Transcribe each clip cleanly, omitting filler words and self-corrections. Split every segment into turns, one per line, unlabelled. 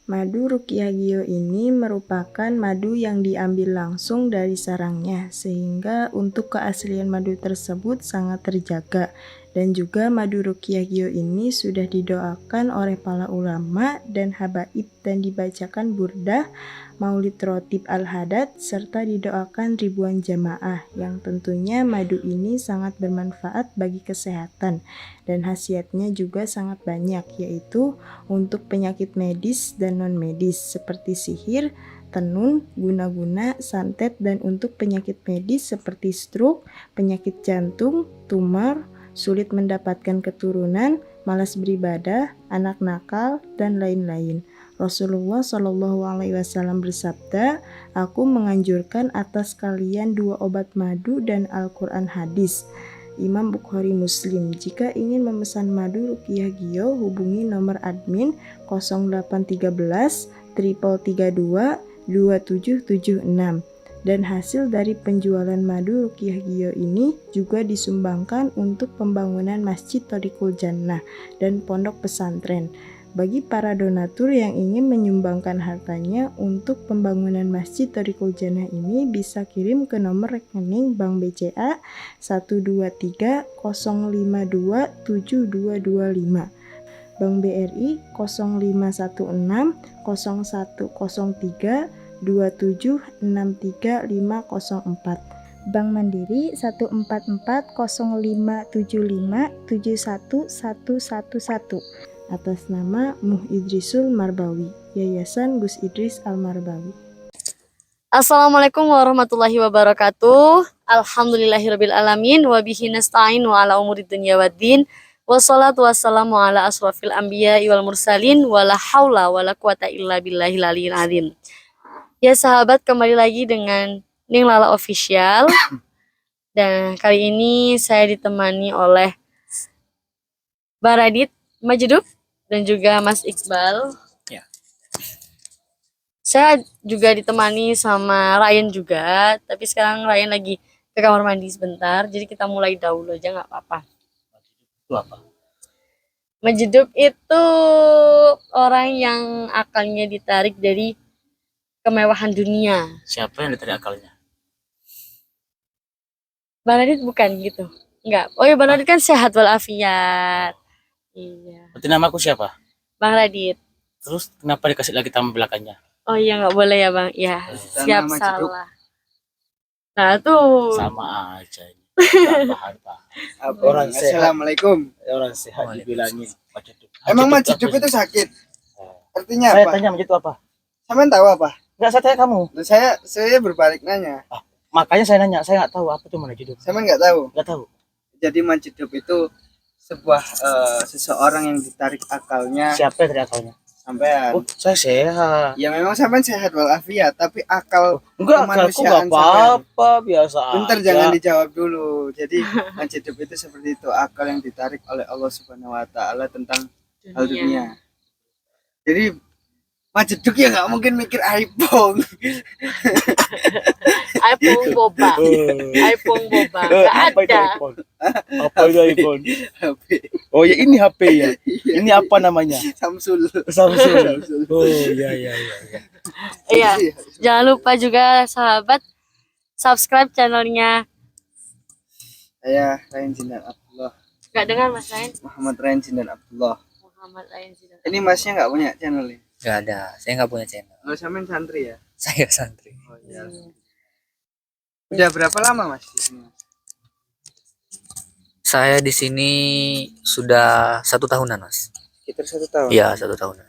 Madu Ruqyah Gio ini merupakan madu yang diambil langsung dari sarangnya, sehingga untuk keaslian madu tersebut sangat terjaga. Dan juga madu Ruqyah Gio ini sudah didoakan oleh para ulama dan habaib dan dibacakan burdah, maulid rotib al-hadad, serta didoakan ribuan jamaah, yang tentunya madu ini sangat bermanfaat bagi kesehatan dan khasiatnya juga sangat banyak, yaitu untuk penyakit medis dan non-medis seperti sihir, tenun, guna-guna, santet, dan untuk penyakit medis seperti stroke, penyakit jantung, tumor, sulit mendapatkan keturunan, malas beribadah, anak nakal, dan lain-lain. Rasulullah Shallallahu Alaihi Wasallam bersabda, "Aku menganjurkan atas kalian 2 obat madu dan Al-Quran hadis." Imam Bukhari Muslim. Jika ingin memesan madu Ruqyah Gio, hubungi nomor admin 0813 332 2776. Dan hasil dari penjualan madu Ruqyah Gio ini juga disumbangkan untuk pembangunan Masjid Thoriqul Jannah dan pondok pesantren. Bagi para donatur yang ingin menyumbangkan hartanya untuk pembangunan Masjid Thoriqul Jannah ini bisa kirim ke nomor rekening Bank BCA 123 052 7225, Bank BRI 0516 0103 2763504, Bank Mandiri 1440575711111, atas nama Muh Idrisul Marbawi, Yayasan Gus Idris Al-Marbawi.
Assalamualaikum warahmatullahi wabarakatuh. Alhamdulillahirabbil alamin wa bihi nasta'in wa ala umuri dunya waddin. Wassalatu wassalamu ala asrofil anbiya wal mursalin wala haula wala quwata illa billahil aliyil azim. Ya sahabat, kembali lagi dengan Ning Lala Official. Dan kali ini saya ditemani oleh Baradit Majidub dan juga Mas Iqbal.
Ya.
Saya juga ditemani sama Ryan juga, tapi sekarang Ryan lagi ke kamar mandi sebentar, jadi kita mulai dahulu aja nggak apa-apa.
Itu apa?
Majidub itu orang yang akalnya ditarik dari kemewahan dunia.
Siapa yang ditarik akalnya?
Baradit bukan gitu? Enggak. Oh ya, Baradit kan sehat walafiat. Iya.
Berarti nama aku siapa?
Bang Radit.
Terus kenapa dikasih lagi nama belakangnya?
Oh iya, nggak boleh ya Bang. Ya, siap salah. Nah tuh.
Sama aja ini.
Orang Assalamualaikum.
Orang sehat dibilangin Majidub.
Emang Majidub itu sakit? Artinya
Saya
apa?
tanya Majidub apa?
Sampean tahu apa?
Enggak, saya tanya kamu.
Loh, saya berbalik nanya.
Makanya saya nanya, saya nggak tahu apa itu Majidub.
Sampean nggak tahu?
Nggak tahu.
Jadi Majidub itu sebuah seseorang yang ditarik akalnya.
Siapa yang ditarik akalnya?
Sampean.
Oh, saya sehat.
Ya memang sampean sehat walafiat, tapi akal
Enggak, akalku
kemanusiaan
nggak apa-apa, biasa
bentar,
aja.
jangan dijawab dulu. Jadi Majidub itu seperti itu, akal yang ditarik oleh Allah Subhanahu wa taala tentang hal dunia. Jadi Majidub ya nggak mungkin mikir iPhone.
iPhone boba. iPhone boba. Nggak ada.
Apa itu iPhone? Oh ya, ini HP ya. Ini apa namanya?
Samsul.
Samsung. Oh iya.
Iya. Jangan lupa juga sahabat subscribe channelnya.
Saya Ryan Zidan Abdullah.
Nggak dengar Mas Ryan?
Muhammad Ryan Zidan Abdullah.
Muhammad Ryan Zidan.
Ini masnya nggak punya channel ya?
Gak ada, saya nggak punya channel.
Oh, sampean santri ya?
Saya santri.
Oh iya. Udah berapa lama mas di sini?
Saya di sini sudah 1 tahunan, Mas.
Sekitar 1 tahun.
Iya, 1 tahunan.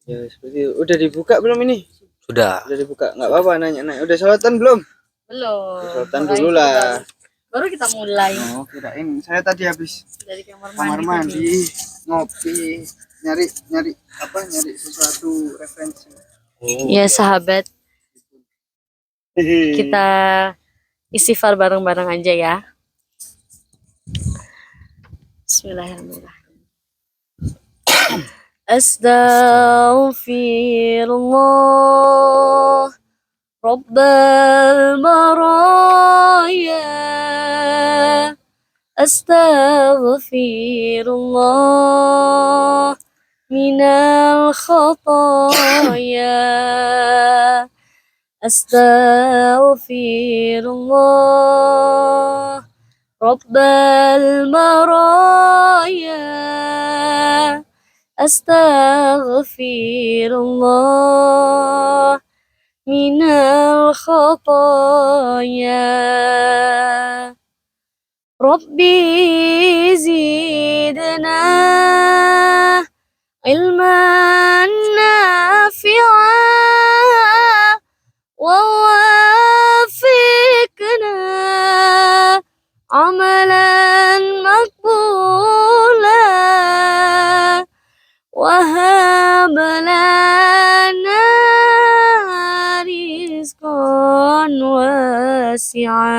Ya seperti itu. Udah dibuka belum ini?
Sudah.
Udah dibuka. Nggak apa-apa nanya. Udah sholatan belum?
Belum.
Sholatan dulu lah.
Baru kita mulai.
Oh kirain. Saya tadi habis
Dari kamar
kamar
mandi.
mandi, ngopi, nyari sesuatu referensi.
Ya sahabat, kita istighfar bareng-bareng aja ya. Bismillahirrahmanirrahim. Astaghfirullah Rabbal baraya. Astaghfirullah minal khotoya. Astaghfirullah Rabbal maraya. Astaghfirullah minal khotoya. Rabbi zidna ilman nafi'a wa wafiqna amalan maqbula wa hab lana rizqan wasi'a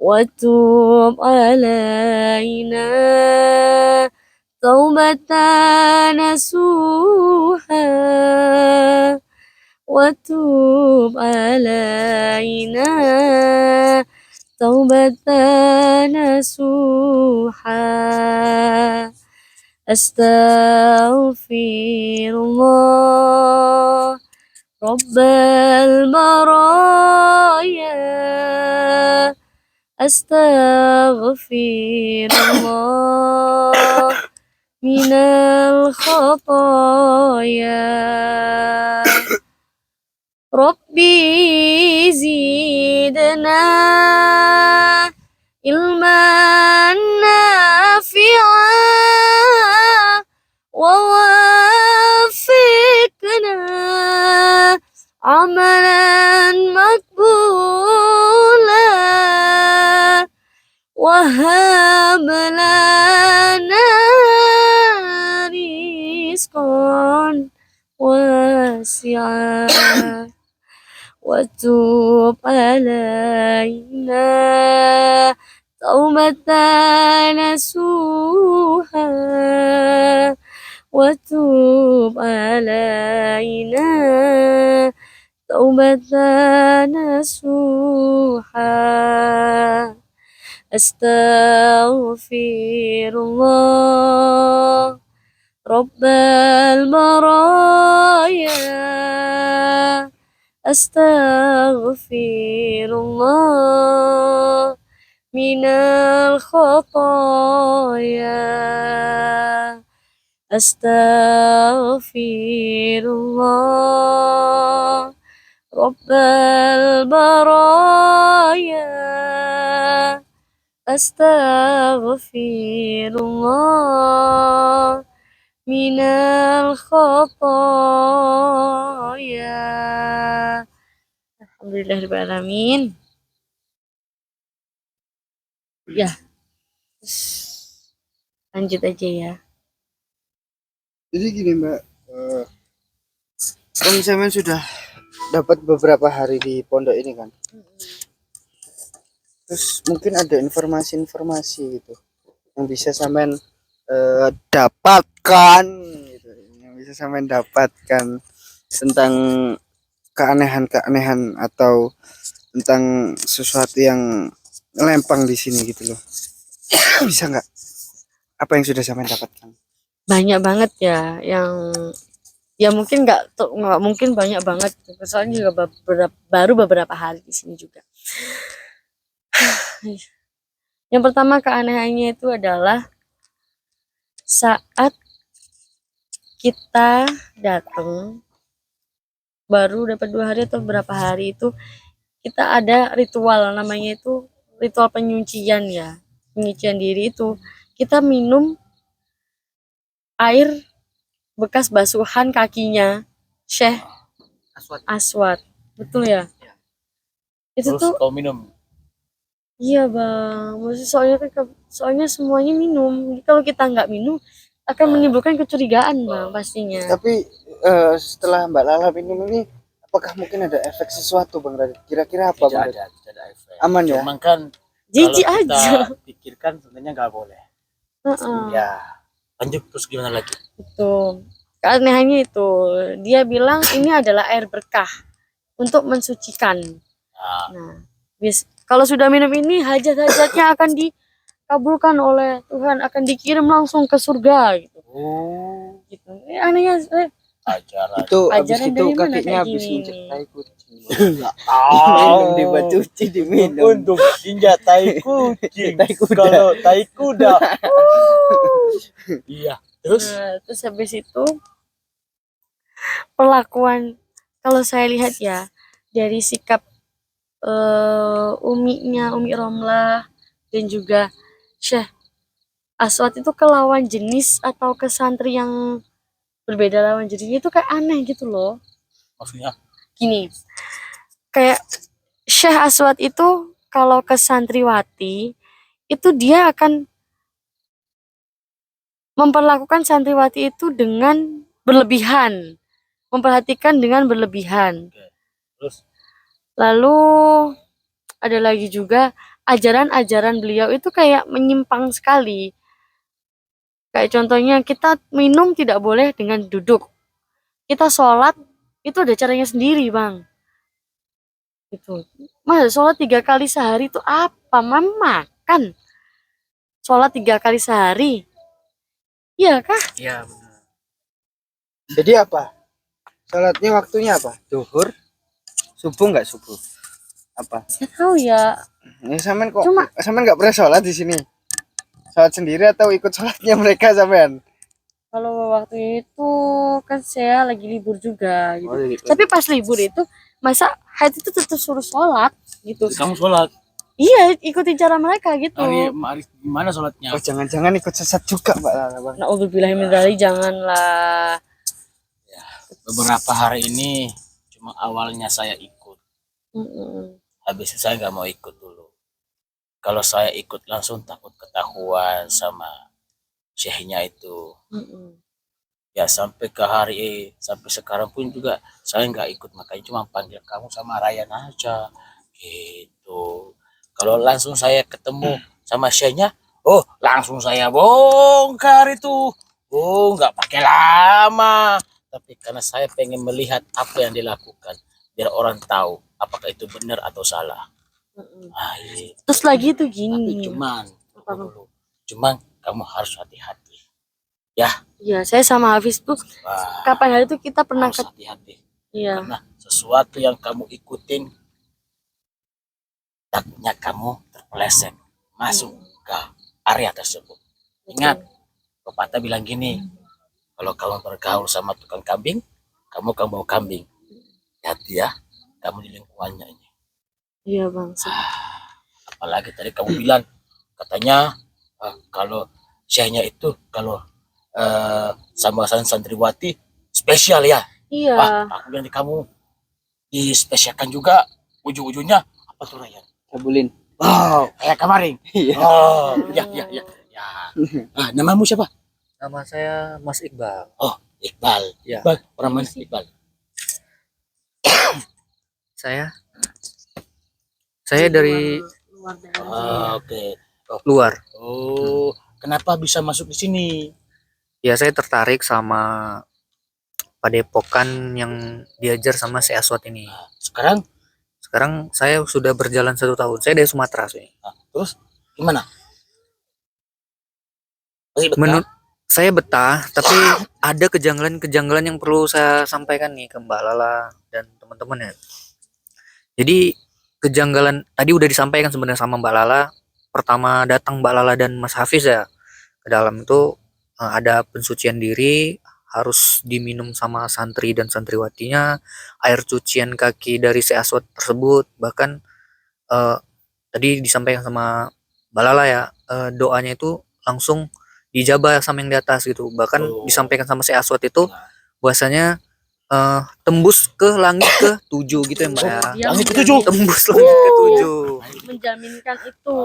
wa tub alaina taubatan nasuha wa tub alaina taubatan nasuha. Astaghfirullah Rabbal maraya. Astaghfirullah minal khotoya. Rabbi zidna ilman nafi'a wa wafiqna amalan maqbula wa hab lana rizqan wasi'a wa tub alaina taubatan nasuha wa tub alaina taubatan nasuha. Astaghfirullah Rabbal maraya. Astaghfirullah minal khotoya. Astaghfirullah Rabbal baraya. Astaghfirullah minal khotoya. Alhamdulillahirrahmanirrahim. Ya, lanjut aja ya.
Jadi gini Mbak, kan saya sudah dapat beberapa hari di pondok ini kan. Terus mungkin ada informasi-informasi gitu yang bisa sampean dapatkan gitu, yang bisa sampean dapatkan tentang keanehan-keanehan atau tentang sesuatu yang lempang di sini gitu loh. Bisa nggak? Apa yang sudah sampean dapatkan?
Banyak banget ya yang ya mungkin nggak mungkin banyak banget, soalnya juga baru beberapa hari di sini juga. Yang pertama keanehannya itu adalah saat kita datang baru dapat 2 hari atau berapa hari itu kita ada ritual, namanya itu ritual penyucian ya, penyucian diri. Itu kita minum air bekas basuhan kakinya Syekh Aswad, betul ya? Itu
Terus
tuh
kau minum.
iya bang, maksudnya soalnya semuanya minum. Kalau kita nggak minum akan menimbulkan kecurigaan bang pastinya.
Tapi setelah Mbak Lala minum ini, apakah mungkin ada efek sesuatu Bang Radit? Kira-kira apa Bang Radit?
Tidak ada efek.
Aman ya?
Cuman kan
Jijik
kalau
aja.
kita pikirkan sebenarnya nggak boleh.
Heeh.
Ya, lanjut terus gimana lagi?
Itu keanehannya itu dia bilang ini adalah air berkah untuk mensucikan.
Nah,
Nah, kalau sudah minum ini hajat-hajatnya akan dikabulkan oleh Tuhan, akan dikirim langsung ke surga gitu.
Oh,
Gitu. Anehnya
ajaran.
Itu habis
ajaran
itu
dari mana
kakinya
kayak
habis
gini
injek
nih?
tai kucing.
Tahu.
Minum dibacuci diminum.
Untuk injak tai kucing.
Tai kuda.
Kalau tai kuda. Iya. Terus
Nah, terus habis itu perlakuan, kalau saya lihat ya dari sikap Umi Romlah dan juga Syekh Aswad itu ke lawan jenis atau ke santri yang berbeda lawan jenisnya itu kayak aneh gitu loh.
maksudnya
Gini, kayak Syekh Aswad itu kalau ke santriwati itu dia akan memperlakukan santriwati itu dengan berlebihan, memperhatikan dengan berlebihan.
terus
Lalu ada lagi juga ajaran-ajaran beliau itu kayak menyimpang sekali. Kayak contohnya kita minum tidak boleh dengan duduk. Kita sholat itu ada caranya sendiri, Bang. Gitu. Masa sholat 3 kali sehari itu apa? Makan. Sholat 3 kali sehari. Iya kah?
Iya, benar.
Jadi apa? Salatnya waktunya apa? Duhur? Subuh nggak subuh? Apa?
Saya tahu ya.
Ya sampean kok
Cuma-
sampean nggak pernah sholat di sini? Sholat sendiri atau ikut sholatnya mereka sampean?
Kalau waktu itu kan saya lagi libur juga gitu.
Oh, gitu.
Tapi pas libur itu masa haid itu tetap suruh sholat gitu.
kamu sholat.
Iya, ikutin cara mereka gitu.
Hari gimana sholatnya?
Oh, jangan-jangan ikut sesat juga, Mbak Lala, Bang.
Nauzubillahi min dzalik, janganlah.
Beberapa hari ini cuma awalnya saya ikut.
Mm-mm.
Habis itu saya nggak mau ikut dulu. Kalau saya ikut langsung takut ketahuan sama syekhnya itu.
Mm-mm.
Ya sampai sampai sekarang pun juga saya nggak ikut, makanya cuma panggil kamu sama Ryan aja gitu. Kalau langsung saya ketemu sama syekhnya, oh langsung saya bongkar itu. Oh nggak pakai lama. Tapi karena saya pengen melihat apa yang dilakukan, biar orang tahu apakah itu benar atau salah.
Mm-mm.
Ah, iya.
Terus lagi tuh
Tapi
gini.
cuman,
Apa, Bang?
cuman kamu harus hati-hati.
Iya, saya sama Hafiz tuh
Wah,
kapan hari itu kita pernah
harus hati-hati.
iya.
Karena sesuatu yang kamu ikutin, takutnya kamu terpeleset masuk ke area tersebut. Ingat, pepatah bilang gini, kalau kamu bergaul sama tukang kambing, kamu akan bawa kambing. Hati ya, kamu di lingkungannya ini.
Iya, Bang.
Apalagi tadi kamu bilang, katanya kalau syekhnya itu kalau sama santriwati spesial ya.
Iya.
Aku bilang di kamu dispesialkan juga ujung-ujungnya apa tuh Ryan?
Kabulin.
Wow, kayak kemarin.
Iya.
Oh, ya. Namamu siapa?
Nama saya Mas Iqbal.
Oh, Iqbal.
Ya.
Iqbal, orang mana Iqbal?
Saya dari
luar daerah.
Oke.
luar.
Oh, kenapa bisa masuk di sini?
Ya, saya tertarik sama padepokan yang diajar sama si Aswad ini.
Sekarang,
Sekarang saya sudah berjalan 1 tahun. Saya dari Sumatera sih.
terus gimana? Masih betah?
Menurut saya betah, tapi ada kejanggalan-kejanggalan yang perlu saya sampaikan nih ke Mbak Lala dan teman-teman ya. Jadi kejanggalan tadi udah disampaikan sebenarnya sama Mbak Lala. Pertama datang Mbak Lala dan Mas Hafiz ya ke dalam itu ada pensucian diri, harus diminum sama santri dan santriwatinya, air cucian kaki dari si Aswad tersebut, bahkan tadi disampaikan sama Mbak Lala ya, doanya itu langsung dijabah sama yang di atas gitu. Bahkan
Oh.
disampaikan sama si Aswad itu bahwasanya tembus ke langit ke-7 gitu ya Mbak ya.
Dia
Langit ke-7.
Tembus langit ke-7.
menjaminkan itu.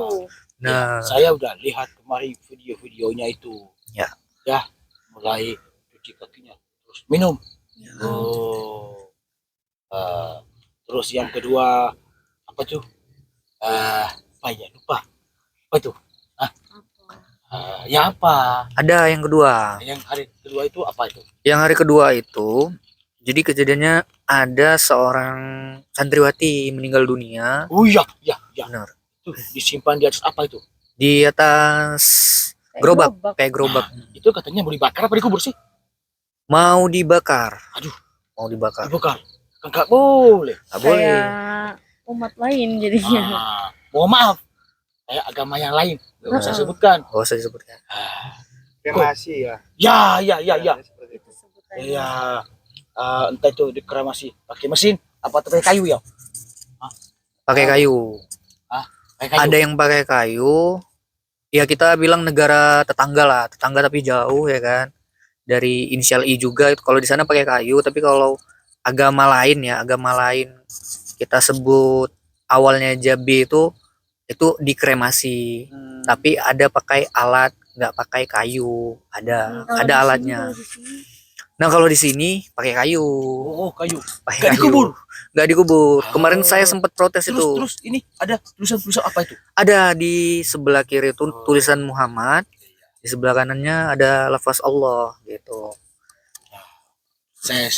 Nah,
Saya udah lihat kemarin video-videonya itu.
Ya.
Ya, mulai cuci kakinya, terus minum. Oh. Terus yang kedua apa tuh? Apa ya? Lupa. Apa itu? Ya apa?
ada yang kedua.
Yang hari kedua itu apa itu?
Yang hari kedua itu, jadi kejadiannya ada seorang santriwati meninggal dunia.
Oh iya, ya.
Benar.
Tuh disimpan di atas apa itu?
di atas
Kayak
gerobak,
gerobak.
kayak gerobak.
Itu katanya mau dibakar
Kayak gerobak.
Itu katanya mau dibakar apa dikubur sih?
Mau dibakar.
Aduh,
Mau dibakar.
dibakar. Enggak boleh.
Nggak boleh.
Kayak umat lain jadinya.
Mohon maaf. Kayak agama yang lain. Enggak usah sebutkan.
Gak usah disebutkan.
Kremasi ya.
Ya.
Seperti itu.
Itu sebutannya.
Iya. Entah itu dikremasi pakai mesin apa pakai kayu ya?
Pakai kayu.
Pakai kayu.
Ada yang pakai kayu. Ya kita bilang negara tetangga lah, tetangga tapi jauh ya kan. Dari inisial I juga. Kalau di sana pakai kayu, tapi kalau agama lain ya, agama lain kita sebut awalnya aja B itu dikremasi. Tapi ada pakai alat, nggak pakai kayu. Ada
Kalau
ada
di sini,
alatnya.
kalau di sini,
Nah kalau di sini pakai kayu.
Oh, kayu.
Pakai
Nggak
kayu.
dikubur?
Nggak dikubur. Kemarin
Oh.
saya sempat protes itu.
Terus ini ada tulisan-tulisan apa itu?
Ada di sebelah kiri itu tulisan Muhammad, di sebelah kanannya ada lafaz Allah gitu.
Saya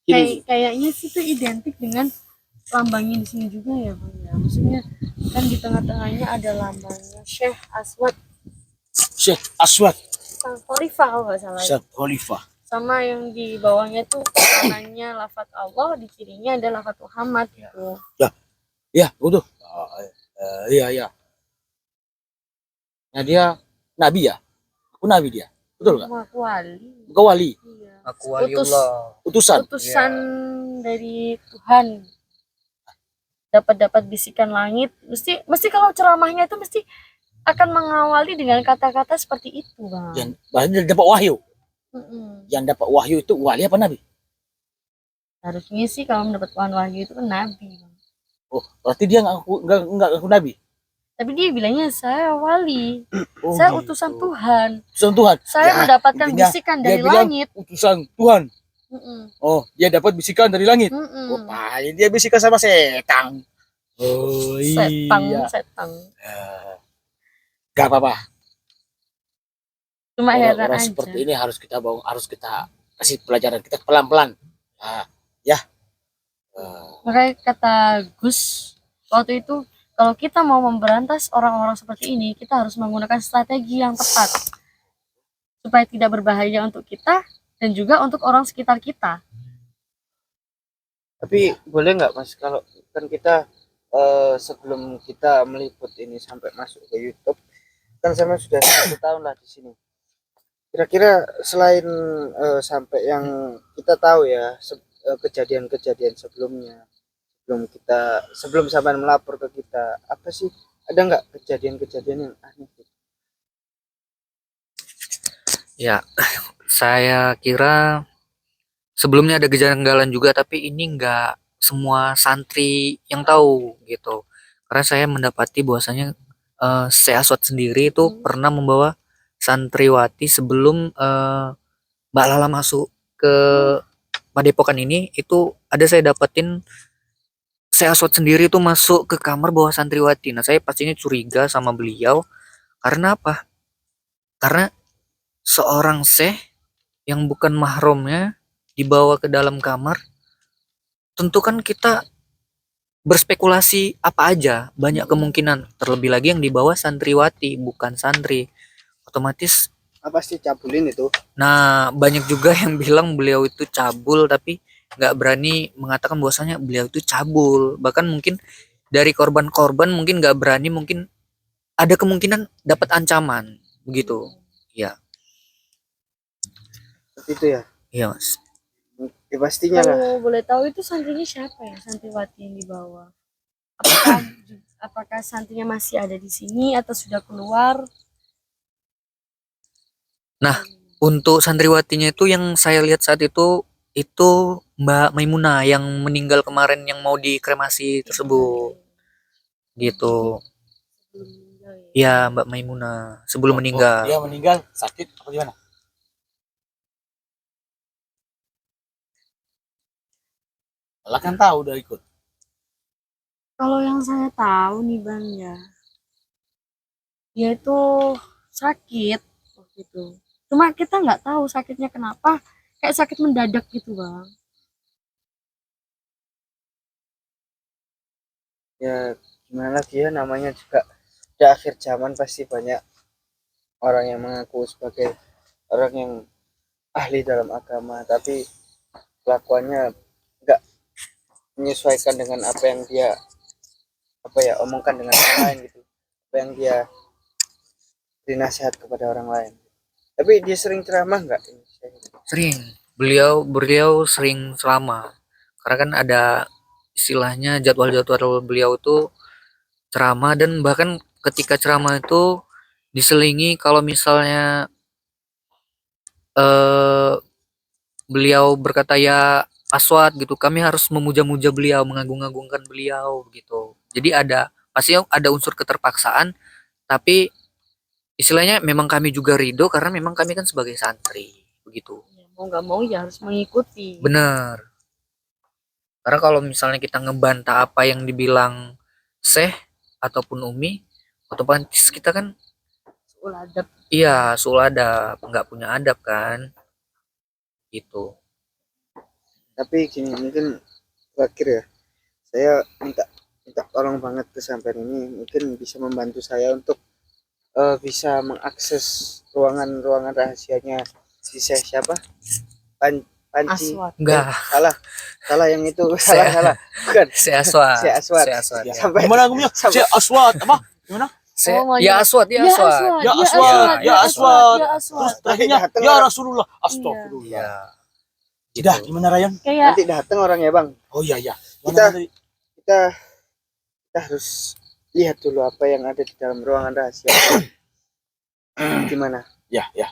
iya.
kayaknya sih itu identik dengan lambangnya di sini juga ya bang ya. Maksudnya kan di tengah-tengahnya ada lambangnya Syekh Aswad
Syekh Aswad,
Khalifah kalau nggak salah.
Syekh Khalifah.
Sama yang di bawahnya tuh kanannya lafaz Allah, di kirinya ada lafaz Muhammad gitu.
Ya, betul. Iya. Nah dia nabi ya? Aku nabi dia. Betul nggak?
Aku wali.
Bukan wali,
Iya.
Aku waliullah.
utusan.
Utusan dari Tuhan. Dapat bisikan langit. Mesti kalau ceramahnya itu mesti akan mengawali dengan kata-kata seperti itu, Bang.
Yang berarti dapat wahyu.
Mm-mm.
Yang dapat wahyu itu wali apa nabi?
Harusnya sih kalau mendapatkan wahyu itu kan nabi, Bang.
Oh, berarti dia nggak ngaku nabi.
Tapi dia bilangnya saya wali.
Oh,
Saya
gitu.
utusan Tuhan.
Utusan Tuhan.
Saya
Ya,
mendapatkan
intinya
bisikan
dia
dari
bilang
langit.
utusan Tuhan.
Mm-mm.
Oh, dia dapat bisikan dari langit.
Mm-mm.
Oh, paling dia bisikan sama setan. Oh iya.
Setang.
Gak apa-apa.
Cuma heran
Orang
aja.
seperti ini harus kita kasih pelajaran kita pelan-pelan. Ya.
Makanya kata Gus waktu itu, kalau kita mau memberantas orang-orang seperti ini, kita harus menggunakan strategi yang tepat supaya tidak berbahaya untuk kita dan juga untuk orang sekitar kita.
Tapi boleh nggak Mas, kalau kan kita sebelum kita meliput ini sampai masuk ke YouTube, kan sama sudah 1 tahun lah di sini. Kira-kira selain sampai yang kita tahu ya kejadian-kejadian sebelumnya, sebelum sampai melapor ke kita, apa sih, ada nggak kejadian-kejadian yang aneh?
Ya, saya kira sebelumnya ada kejanggalan juga, tapi ini nggak semua santri yang tahu gitu. Karena saya mendapati bahwasanya Syekh Aswad sendiri itu pernah membawa santriwati sebelum Mbak Lala masuk ke Padepokan ini. Itu ada saya dapetin Syekh Aswad sendiri itu masuk ke kamar bawa santriwati. Nah, saya pastinya curiga sama beliau. Karena apa? Karena seorang syekh yang bukan mahramnya dibawa ke dalam kamar, tentu kan kita berspekulasi apa aja, banyak kemungkinan. Terlebih lagi yang dibawa santriwati, bukan santri, otomatis.
Apa sih cabulin itu?
Nah, banyak juga yang bilang beliau itu cabul, tapi nggak berani mengatakan bahwasanya beliau itu cabul. Bahkan mungkin dari korban-korban mungkin nggak berani, mungkin ada kemungkinan dapat ancaman begitu. Ya,
Seperti itu ya?
iya mas.
Ya pastinya lah.
Kalau boleh tahu itu santrinya siapa ya, santriwati yang dibawa? Apakah santrinya masih ada di sini atau sudah keluar?
Nah, untuk santriwatinya itu yang saya lihat saat itu Mbak Maimunah yang meninggal kemarin, yang mau dikremasi tersebut gitu.
Belum meninggal ya.
Ya, Mbak Maimunah sebelum meninggal.
Dia meninggal sakit apa gimana? Lah kan tahu udah ikut.
Kalau yang saya tahu nih Bang ya, dia itu sakit waktu itu. Cuma kita nggak tahu sakitnya kenapa, kayak sakit mendadak gitu Bang.
Ya gimana lagi ya, namanya juga pada akhir zaman pasti banyak orang yang mengaku sebagai orang yang ahli dalam agama, tapi kelakuannya nggak menyesuaikan dengan apa yang dia omongkan dengan orang lain gitu, apa yang dia beri nasihat kepada orang lain. Tapi dia sering ceramah nggak?
Sering. Beliau sering ceramah. Karena kan ada istilahnya jadwal-jadwal beliau tuh ceramah, dan bahkan ketika ceramah itu diselingi kalau misalnya eh beliau berkata ya aswad gitu, kami harus memuja-muja beliau, mengagung-agungkan beliau gitu. Jadi pasti ada unsur keterpaksaan, tapi istilahnya memang kami juga ridho karena memang kami kan sebagai santri begitu.
Ya, mau nggak mau ya harus mengikuti.
Bener. Karena kalau misalnya kita ngebantah apa yang dibilang Syekh ataupun Umi, otomatis kita kan
Suul adab.
iya sul adab, nggak punya adab kan, gitu.
Tapi gini, mungkin terakhir ya, saya minta minta tolong banget ke sampean ini, mungkin bisa membantu saya untuk bisa mengakses ruangan-ruangan rahasianya si Syekh siapa? Panci.
Aswad.
Enggak,
Salah yang itu, salah. Bukan.
Syekh Aswad.
Syekh Aswad.
Syekh Aswad.
Ya.
Ya.
Sampai
Gimana ngomongnya? Syekh Aswad apa? Gimana?
Ya Aswad, ya Aswad.
Ya Aswad, ya Aswad.
Ya
Terus
Aswad.
terakhirnya
datang
ya
orang.
Rasulullah. Astagfirullah.
Iya.
Sudah gimana Ryan?
Kayak
Nanti datang orangnya Bang.
Oh iya ya.
Kita- Kita harus lihat dulu apa yang ada di dalam ruangan rahasia. Gimana?
Ya, ya.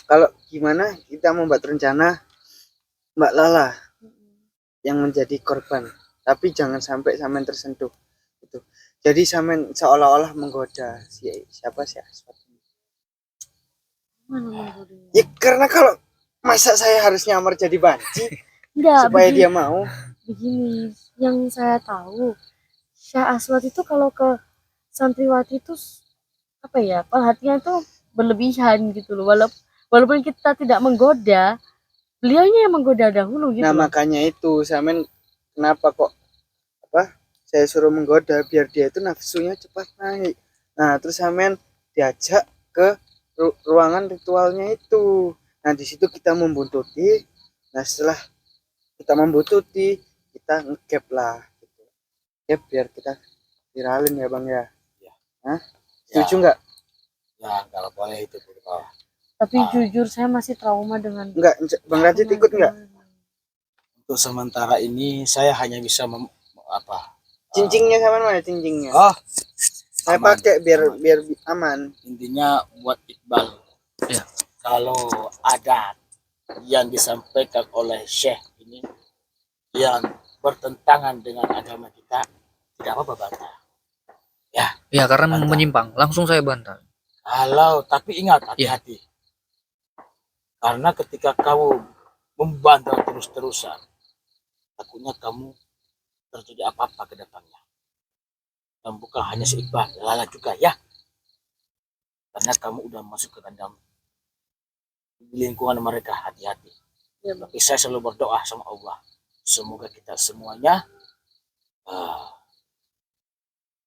Kalau gimana kita membuat rencana Mbak Lala yang menjadi korban, tapi jangan sampai sampean tersentuh itu. Jadi sampean seolah-olah menggoda siapa sih Aswad.
mana menggodanya?
Ya karena kalau masa saya harus nyamar jadi banci
Enggak,
supaya dia mau.
begini, yang saya tahu Syekh Aswad itu kalau ke santriwati itu apa ya, perhatian tuh berlebihan gitu loh. Walaupun kita tidak menggoda, beliaunya yang menggoda dahulu gitu
Nah
loh.
makanya itu sampean kenapa kok saya suruh menggoda biar dia itu nafsunya cepat naik. Nah terus sampean diajak ke ruangan ritualnya itu. Nah di situ kita membuntuti. Nah setelah kita membuntuti, kita ngegap lah gitu. Gap biar kita viralin ya Bang ya.
Ya.
Hah?
Ya.
Setuju nggak?
Ya, kalau boleh itu Bu.
Tapi
Ah.
jujur saya masih trauma dengan
Enggak, Bang Rajit ikut nggak?
Untuk sementara ini saya hanya bisa
Cincingnya sama mana cincingnya?
Oh,
Saya
aman,
pakai biar
aman.
biar aman.
Intinya buat Iqbal.
Ya.
Kalau ada yang disampaikan oleh Syekh ini yang bertentangan dengan agama kita, tidak apa-apa bantah.
Ya karena
Bantah.
menyimpang, langsung saya bantah.
Tapi ingat hati-hati. Karena ketika kamu membantah terus-terusan, takutnya kamu terjadi apa-apa ke depannya. Dan bukan hanya si Iqbal, Lala juga ya. Karena kamu udah masuk ke dalam lingkungan mereka, hati-hati.
Ya, Bang.
Tapi saya selalu berdoa sama Allah, semoga kita semuanya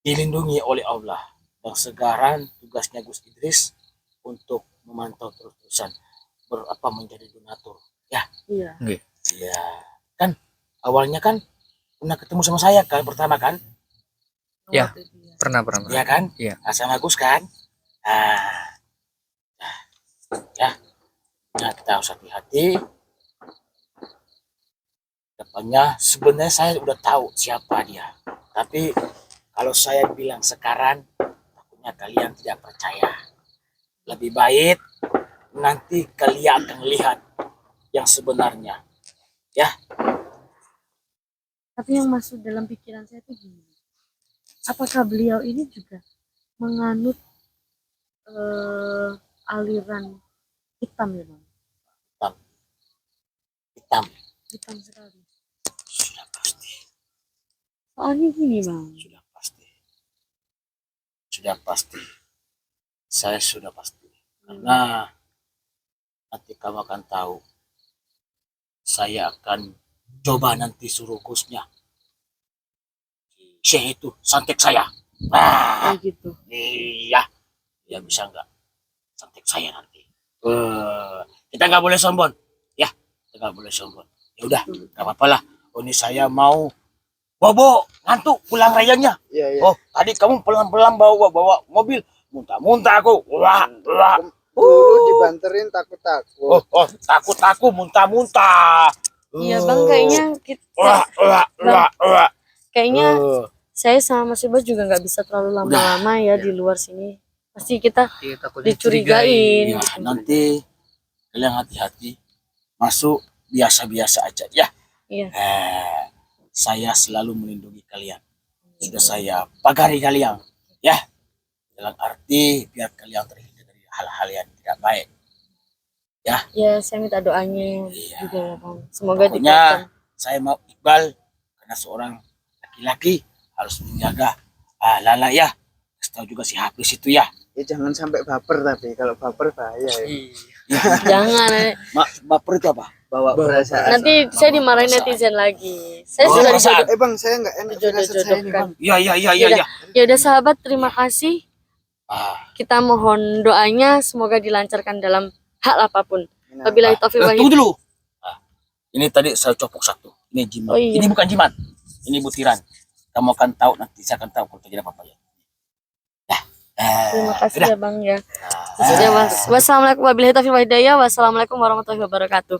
dilindungi oleh Allah. Dan sekarang tugasnya Gus Idris untuk memantau terus-terusan menjadi donatur.
Iya.
Iya, kan awalnya kan pernah ketemu sama saya kan pertama kan,
Ya.
Waktu itu ya.
Pernah.
iya kan?
Iya.
Sama Gus kan. Ya, nah kita harus hati-hati. Depannya sebenarnya saya udah tahu siapa dia, tapi kalau saya bilang sekarang takutnya kalian tidak percaya. Lebih baik nanti kalian akan lihat yang sebenarnya.
Tapi yang masuk dalam pikiran saya itu gini. Apakah beliau ini juga menganut aliran hitam ya Bang?
Hitam
Hitam sekali.
sudah pasti.
Soalnya gini Bang.
Sudah pasti. Saya sudah pasti. Karena nanti kamu akan tahu. Saya akan coba nanti suruh Gusnya. Syekh itu santet saya. Nah,
Kayak gitu.
iya. Ya bisa nggak santek saya nanti. Kita nggak boleh sombong. Ya, kita nggak boleh sombong. Ya udah, nggak apa-apa lah. Oh, ini saya mau bobo ngantuk pulang rayanya.
Iya, iya.
Oh, tadi kamu pelan-pelan bawa mobil. Muntah-muntah aku. Wah, wah.
Dulu dibanterin takut-takut.
Oh, takut aku muntah-muntah.
Iya bang, kayaknya
Wah, wah, wah, wah.
kayaknya saya sama Mas Ibas juga nggak bisa terlalu lama-lama ya di luar sini. Pasti kita
Iya, takut
dicurigain.
Ya, nanti kalian hati-hati. Masuk biasa-biasa aja ya.
Iya.
Saya selalu melindungi kalian. Sudah saya pagari kalian. Ya, dalam arti biar kalian terhindar dari hal-hal yang tidak baik.
Ya, saya minta doanya
Iya.
juga ya bang. Semoga
Pokoknya
dikuatkan.
saya mau Iqbal karena seorang laki-laki harus menjaga Lala ya. Kasih tahu juga si Hafiz itu ya.
Ya jangan sampai baper, tapi kalau baper bahaya ya.
Jangan.
Baper itu apa?
Bawa perasaan.
Nanti saya dimarahin netizen lagi. Saya
Oh,
sudah
perasaan.
Bang, saya nggak enak firasat saya nih, Bang.
Iya, iya, iya, iya, iya.
Ya udah sahabat, terima kasih. Kita mohon doanya semoga dilancarkan dalam hal apapun. Wabillahi taufiq wal
Tunggu
hidayah.
dulu. Ini tadi saya copok satu. Ini jimat.
Oh, iya.
Ini bukan jimat. Ini butiran. Kamu akan tahu nanti. Saya akan tahu kalau terjadi apa-apa ya.
Terima kasih
Udah.
ya bang ya. Wassalamualaikum wabillahi taufiq wal hidayah. Wassalamualaikum warahmatullahi wabarakatuh.